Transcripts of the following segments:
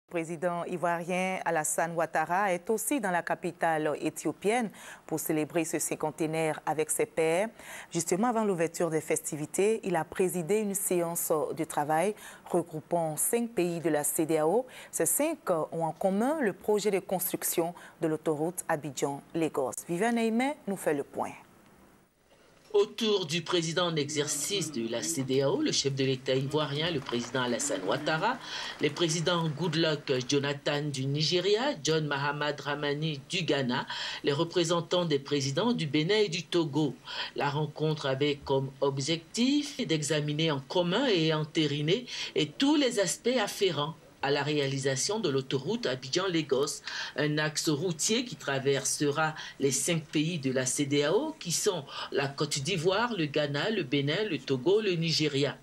Le président ivoirien Alassane Ouattara est aussi dans la capitale éthiopienne pour célébrer ce cinquantenaire avec ses pairs. Justement, avant l'ouverture des festivités, il a présidé une séance de travail regroupant 5 pays de la CEDEAO. Ces 5 ont en commun le projet de construction de l'autoroute Abidjan-Lagos. Viviane Aimé nous fait le point. Autour du président en exercice de la CEDEAO, le chef de l'État ivoirien, le président Alassane Ouattara, les présidents Goodluck Jonathan du Nigeria, John Mahamad Dramani du Ghana, les représentants des présidents du Bénin et du Togo. La rencontre avait comme objectif d'examiner en commun et entériner tous les aspects afférents à la réalisation de l'autoroute Abidjan-Lagos, un axe routier qui traversera les 5 pays de la CEDEAO qui sont la Côte d'Ivoire, le Ghana, le Bénin, le Togo, le Nigeria.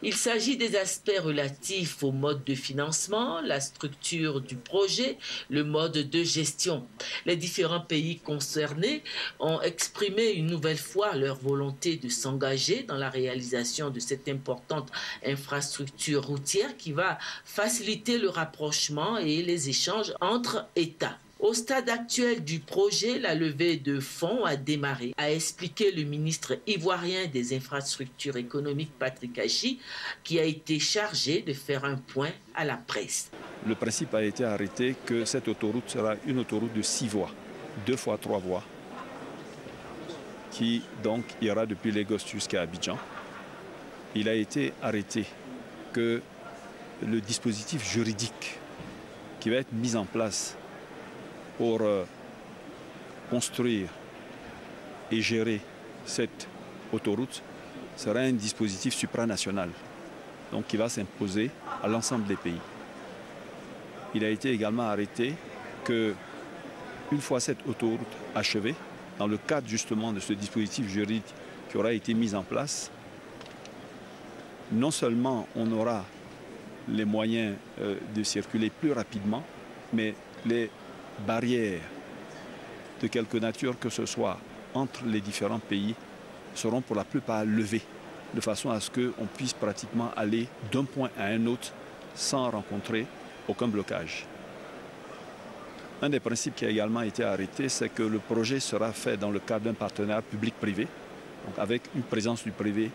Il s'agit des aspects relatifs au mode de financement, la structure du projet, le mode de gestion. Les différents pays concernés ont exprimé une nouvelle fois leur volonté de s'engager dans la réalisation de cette importante infrastructure routière qui va faciliter le rapprochement et les échanges entre États. Au stade actuel du projet, la levée de fonds a démarré, a expliqué le ministre ivoirien des infrastructures économiques Patrick Achi, qui a été chargé de faire un point à la presse. Le principe a été arrêté que cette autoroute sera une autoroute de 6 voies, 2 fois 3 voies, qui donc ira depuis Lagos jusqu'à Abidjan. Il a été arrêté que le dispositif juridique qui va être mis en place pour construire et gérer cette autoroute sera un dispositif supranational, donc qui va s'imposer à l'ensemble des pays. Il a été également arrêté que, une fois cette autoroute achevée, dans le cadre justement de ce dispositif juridique qui aura été mis en place, non seulement on aura les moyens de circuler plus rapidement, mais les barrières de quelque nature que ce soit entre les différents pays seront pour la plupart levées, de façon à ce qu'on puisse pratiquement aller d'un point à un autre sans rencontrer aucun blocage. Un des principes qui a également été arrêté, c'est que le projet sera fait dans le cadre d'un partenariat public-privé, avec une présence du privé,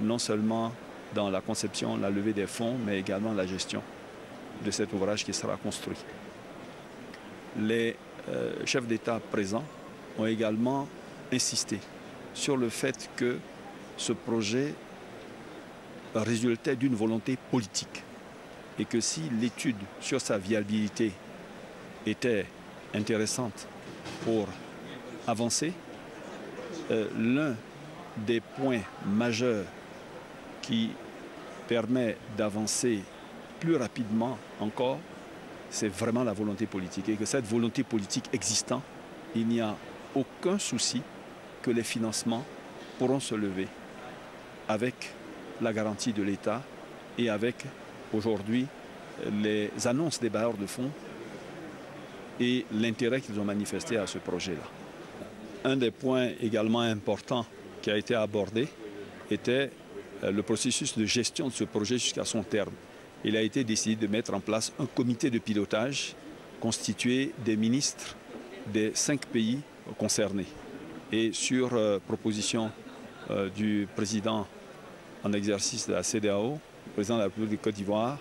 non seulement dans la conception, la levée des fonds, mais également la gestion de cet ouvrage qui sera construit. Les chefs d'État présents ont également insisté sur le fait que ce projet résultait d'une volonté politique et que si l'étude sur sa viabilité était intéressante pour avancer, l'un des points majeurs qui permet d'avancer plus rapidement encore, c'est vraiment la volonté politique. Et que cette volonté politique existant, il n'y a aucun souci que les financements pourront se lever avec la garantie de l'État et avec aujourd'hui les annonces des bailleurs de fonds et l'intérêt qu'ils ont manifesté à ce projet-là. Un des points également importants qui a été abordé était le processus de gestion de ce projet jusqu'à son terme. Il a été décidé de mettre en place un comité de pilotage constitué des ministres des 5 pays concernés. Et sur proposition du président en exercice de la CEDEAO, le président de la République de Côte d'Ivoire,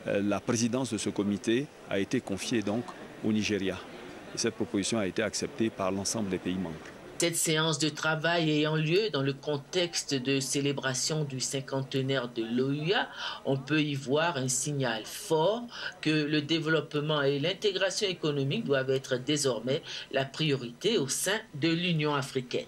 la présidence de ce comité a été confiée donc au Nigeria. Et cette proposition a été acceptée par l'ensemble des pays membres. Cette séance de travail ayant lieu dans le contexte de célébration du cinquantenaire de l'OUA, on peut y voir un signal fort que le développement et l'intégration économique doivent être désormais la priorité au sein de l'Union africaine.